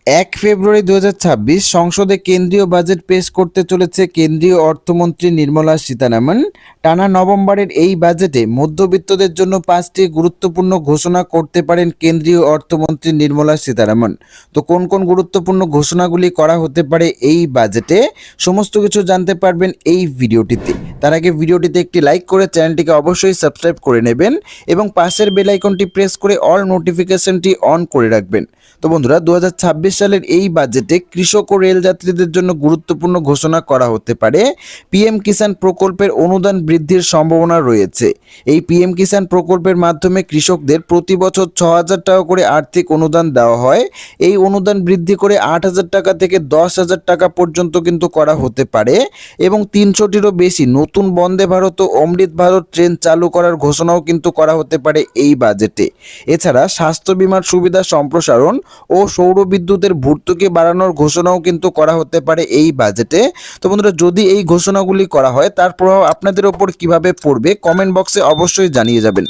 1 ফেব্রুয়ারি 2026 সংসদে কেন্দ্রীয় বাজেট পেশ করতে চলেছে কেন্দ্রীয় অর্থমন্ত্রী নির্মলা সীতারামন। টানা নভেম্বরের এই বাজেটে মধ্যবিত্তদের জন্য 5টি গুরুত্বপূর্ণ ঘোষণা করতে পারেন কেন্দ্রীয় অর্থমন্ত্রী নির্মলা সীতারামন। তো কোন কোন গুরুত্বপূর্ণ ঘোষণাগুলি করা হতে পারে এই বাজেটে, সমস্ত কিছু জানতে পারবেন এই ভিডিওটিতে। তার আগে ভিডিওটিতে একটি লাইক করে চ্যানেলটিকে অবশ্যই সাবস্ক্রাইব করে নেবেন এবং পাশের বেল আইকনটি প্রেস করে অল নোটিফিকেশনটি অন করে রাখবেন। তো বন্ধুরা, 2026 সালের এই বাজেটে কৃষক ও রেল যাত্রীদের জন্য গুরুত্বপূর্ণ ঘোষণা করা হতে পারে। পিএম কিষাণ প্রকল্পের অনুদান বৃদ্ধির সম্ভাবনা রয়েছে। এই পিএম কিষাণ প্রকল্পের মাধ্যমে কৃষকদের প্রতি বছর 6,000 টাকা করে আর্থিক অনুদান দেওয়া হয়। এই অনুদান বৃদ্ধি করে 8,000 টাকা থেকে 10,000 টাকা পর্যন্ত কিন্তু করা হতে পারে এবং 300টিরও বেশি নতুন বন্দে ভারত ও অমৃত ভারত ট্রেন চালু করার ঘোষণাও কিন্তু করা হতে পারে এই বাজেটে। এছাড়া স্বাস্থ্য বীমার সুবিধা সম্প্রসারণ ও সৌর বিদ্যুতের ভর্তুকি বাড়ানোর ঘোষণাও কিন্তু করা হতে পারে এই বাজেটে। তো বন্ধুরা, যদি এই ঘোষণাগুলি করা হয় তার প্রভাব আপনাদের ওপর কিভাবে পড়বে কমেন্ট বক্সে অবশ্যই জানিয়ে যাবেন।